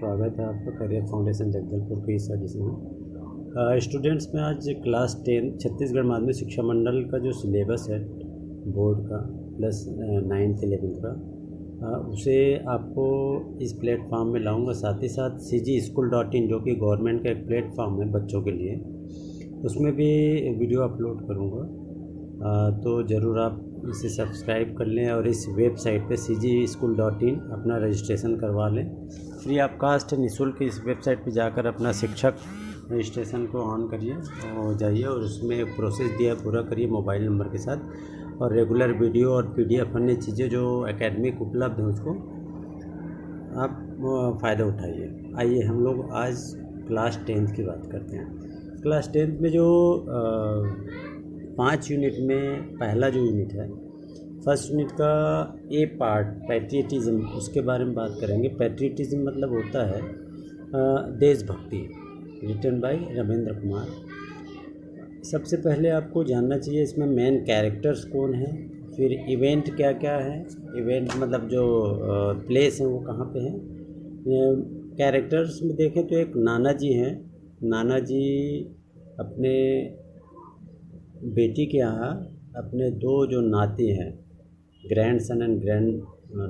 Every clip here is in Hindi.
स्वागत है आपका करियर फाउंडेशन जगदलपुर के इस एडिशन में। स्टूडेंट्स में आज क्लास 10 छत्तीसगढ़ माध्यमिक शिक्षा मंडल का जो सिलेबस है बोर्ड का प्लस 9th 11th का उसे आपको इस प्लेटफॉर्म में लाऊंगा। साथ ही साथ CGSchool.in जो कि गवर्नमेंट का एक प्लेटफॉर्म है बच्चों के लिए, उसमें भी वीडियो अपलोड करूँगा। तो ज़रूर आप इसे सब्सक्राइब कर लें और इस वेबसाइट पे CGSchool.in अपना रजिस्ट्रेशन करवा लें। फ्री ऑफ कास्ट निःशुल्क इस वेबसाइट पे जाकर अपना शिक्षक रजिस्ट्रेशन को ऑन करिए और जाइए और उसमें प्रोसेस दिया पूरा करिए मोबाइल नंबर के साथ। और रेगुलर वीडियो और PDF अन्य चीज़ें जो एकेडमिक उपलब्ध हैं उसको आप फ़ायदा उठाइए। आइए हम लोग आज क्लास 10th की बात करते हैं। क्लास 10th में जो 5 यूनिट में पहला जो यूनिट है, फर्स्ट यूनिट का ए पार्ट पैट्रियटिज़म, उसके बारे में बात करेंगे। पैट्रियटिज़म मतलब होता है देशभक्ति, रिटन बाय रविंद्र कुमार। सबसे पहले आपको जानना चाहिए इसमें मेन कैरेक्टर्स कौन हैं, फिर इवेंट क्या क्या है। इवेंट मतलब जो प्लेस हैं वो कहाँ पे हैं। कैरेक्टर्स में देखें तो एक नाना जी हैं। नाना जी अपने बेटी के यहाँ अपने 2 जो नाती हैं, grand son and grand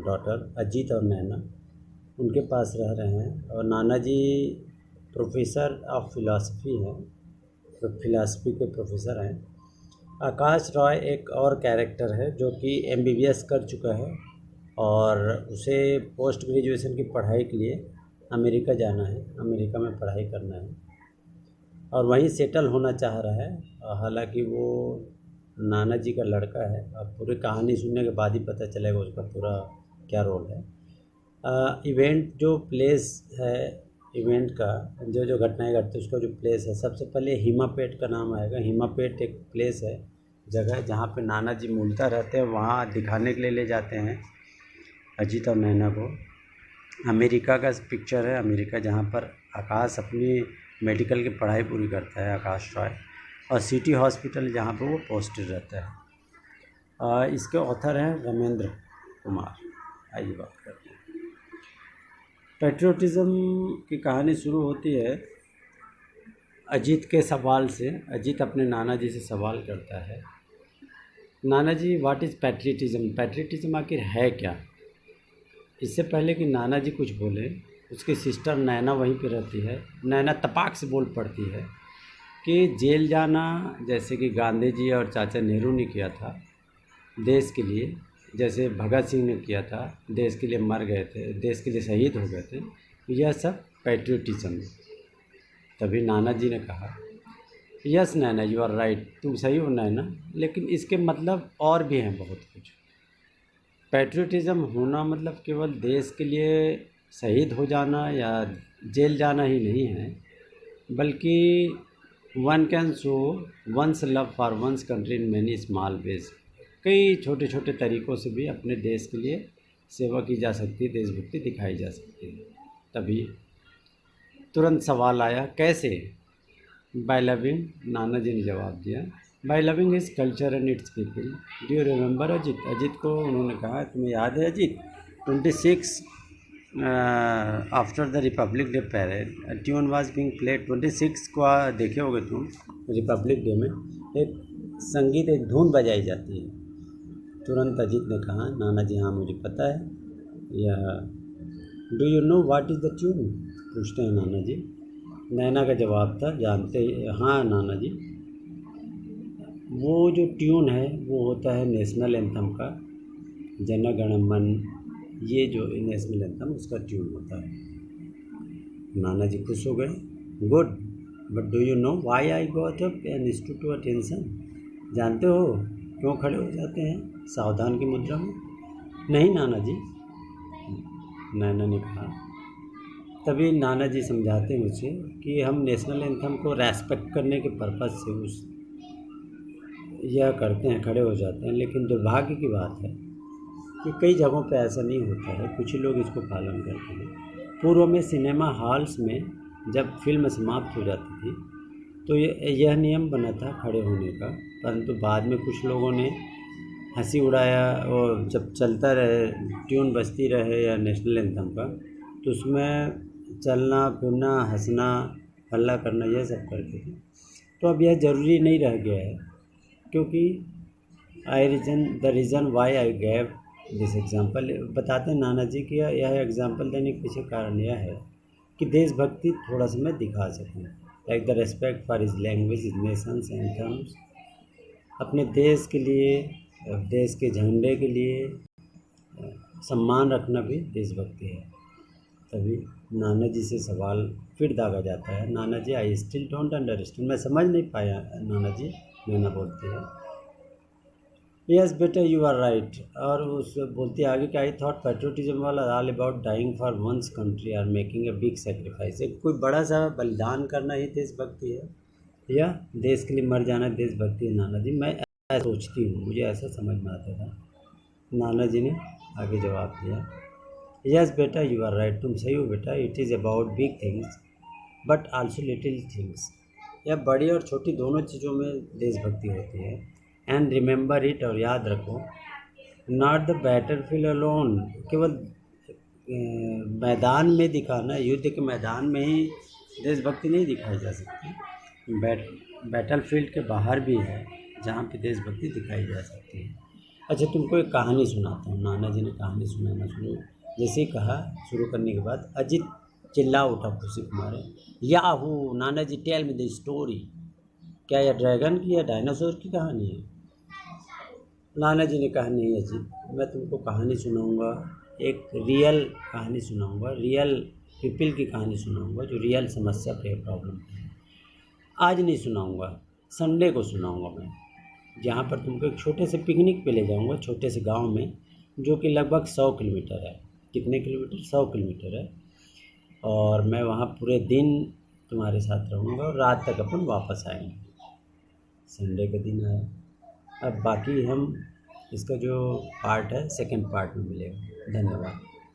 daughter Ajit और नैना, उनके पास रह रहे हैं। और नाना जी प्रोफेसर ऑफ फिलॉसफी हैं, फिलॉसफी के प्रोफेसर हैं। आकाश रॉय एक और कैरेक्टर है जो कि MBBS कर चुका है और उसे पोस्ट ग्रेजुएशन की पढ़ाई के लिए अमेरिका जाना है, अमेरिका में पढ़ाई करना है और वहीं सेटल होना चाह रहा है। हालांकि वो नाना जी का लड़का है। अब पूरी कहानी सुनने के बाद ही पता चलेगा उसका पूरा क्या रोल है। इवेंट जो प्लेस है, इवेंट का जो घटनाएं घटती है उसका जो प्लेस है, सबसे पहले हिमापेट का नाम आएगा। हिमापेट एक प्लेस है, जगह जहाँ पे नाना जी मूलतः रहते हैं, वहाँ दिखाने के लिए ले जाते हैं अजीत और नैना को। अमेरिका का पिक्चर है, अमेरिका जहाँ पर आकाश अपनी मेडिकल की पढ़ाई पूरी करता है, आकाश रॉय। और सिटी हॉस्पिटल जहाँ पर वो पोस्टेड रहता है। इसके ऑथर हैं रविंद्र कुमार। आइए बात करते हैं। पैट्रियटिज़म की कहानी शुरू होती है अजीत के सवाल से। अजीत अपने नाना जी से सवाल करता है, नाना जी व्हाट इज़ पैट्रियटिज़म, पैट्रियटिज़म आखिर है क्या। इससे पहले कि नाना जी कुछ बोले, उसकी सिस्टर नैना वहीं पे रहती है। नैना तपाक से बोल पड़ती है कि जेल जाना जैसे कि गांधी जी और चाचा नेहरू ने किया था देश के लिए, जैसे भगत सिंह ने किया था, देश के लिए मर गए थे, देश के लिए शहीद हो गए थे, यह सब पैट्रियटिज़म है। तभी नाना जी ने कहा, yes Naina you are right, तुम सही हो नैना, लेकिन इसके मतलब और भी हैं बहुत कुछ। पैट्रियटिज़म होना मतलब केवल देश के लिए शहीद हो जाना या जेल जाना ही नहीं है, बल्कि one can show one's love for one's country in many small ways. कई छोटे छोटे तरीक़ों से भी अपने देश के लिए सेवा की जा सकती है, देशभक्ति दिखाई जा सकती है। तभी तुरंत सवाल आया, कैसे। बाय लविंग, नाना जी ने जवाब दिया, by loving his culture and its people. Do you remember Ajit. Ajit को उन्होंने कहा, तुम्हें याद है Ajit, 26 after the Republic Day parade tune was being played. 26 को देखे होगे तुम, रिपब्लिक डे में एक संगीत, एक धुन बजाई जाती है। तुरंत अजीत ने कहा, नाना जी हाँ मुझे पता है यह। Do you know what is the tune, पूछते हैं नाना जी। नैना का जवाब था, जानते हाँ नाना जी, वो जो ट्यून है वो होता है नेशनल एंथम का, जन गण मन, ये जो नेशनल एंथम उसका ट्यून होता है। नाना जी खुश हो गए, good, but do you know why I got up and stood to attention. जानते हो क्यों खड़े हो जाते हैं सावधान की मुद्रा में। नहीं नाना जी, नैना ने कहा। तभी नाना जी समझाते हैं उसे कि हम नेशनल एंथम को रेस्पेक्ट करने के पर्पज़ से उस यह करते हैं, खड़े हो जाते हैं। लेकिन दुर्भाग्य की बात है कि कई जगहों पे ऐसा नहीं होता है, कुछ ही लोग इसको पालन करते हैं। पूर्व में सिनेमा हॉल्स में जब फिल्म समाप्त हो जाती थी तो यह नियम बना था खड़े होने का, परंतु बाद में कुछ लोगों ने हंसी उड़ाया और जब चलता रहे, ट्यून बजती रहे या नेशनल एंथम का, तो उसमें चलना फिरना, हंसना, हल्ला करना, यह सब करते थे। तो अब यह ज़रूरी नहीं रह गया है, क्योंकि the reason why I gave this example, बताते हैं नाना जी कि यह एग्जाम्पल देने के पीछे कारण यह है कि देशभक्ति थोड़ा सा मैं दिखा सकूँ, like the respect for his language, his Nations anthems, अपने देश के लिए, देश के झंडे के लिए सम्मान रखना भी देशभक्ति है। तभी नाना जी से सवाल फिर दागा जाता है, नाना जी आई स्टिल डोंट अंडरस्टैंड, मैं समझ नहीं पाया नाना जी, नाना बोलते हैं। यस बेटा यू आर राइट, और उस बोलती है आगे कि आई थॉट पैट्रियोटिज्म वाला all about dying for one's country और मेकिंग अ बिग सेक्रीफाइस, एक कोई बड़ा सा बलिदान करना ही देशभक्ति है, या देश के लिए मर जाना देशभक्ति है। नाना जी मैं ऐसा सोचती हूँ, मुझे ऐसा समझ में आता था। नाना जी ने आगे जवाब दिया, यस बेटा यू आर राइट, तुम सही हो बेटा, it is about big things but also little things, या बड़ी और छोटी दोनों चीज़ों में देशभक्ति होती है। एंड रिमेंबर इट, और याद रखो, नॉट द बैटलफील्ड अलोन, केवल मैदान में दिखाना, युद्ध के मैदान में ही देशभक्ति नहीं दिखाई जा सकती, बैटलफील्ड के बाहर भी है जहाँ पे देशभक्ति दिखाई जा सकती है। अच्छा तुमको एक कहानी सुनाता हूँ, नाना जी ने कहानी सुनाना शुरू, जैसे ही कहा शुरू करने के बाद अजित चिल्ला उठा खुशी के मारे, Yahoo Nana ji tell me the story, क्या यह ड्रैगन की या डायनासोर की कहानी है? नाना जी ने कहा नहीं अजीत, मैं तुमको कहानी सुनाऊंगा, एक रियल कहानी सुनाऊंगा, रियल पीपल की कहानी सुनाऊंगा जो रियल समस्या पे प्रॉब्लम है। आज नहीं सुनाऊंगा, संडे को सुनाऊंगा मैं, जहाँ पर तुमको एक छोटे से पिकनिक पे ले जाऊंगा, छोटे से गांव में, जो कि लगभग 100 किलोमीटर है। कितने किलोमीटर? 100 किलोमीटर है। और मैं वहाँ पूरे दिन तुम्हारे साथ रहूँगा और रात तक अपन वापस आएंगे। संडे का दिन आया, अब बाकी हम इसका जो पार्ट है सेकंड पार्ट में मिलेगा। धन्यवाद।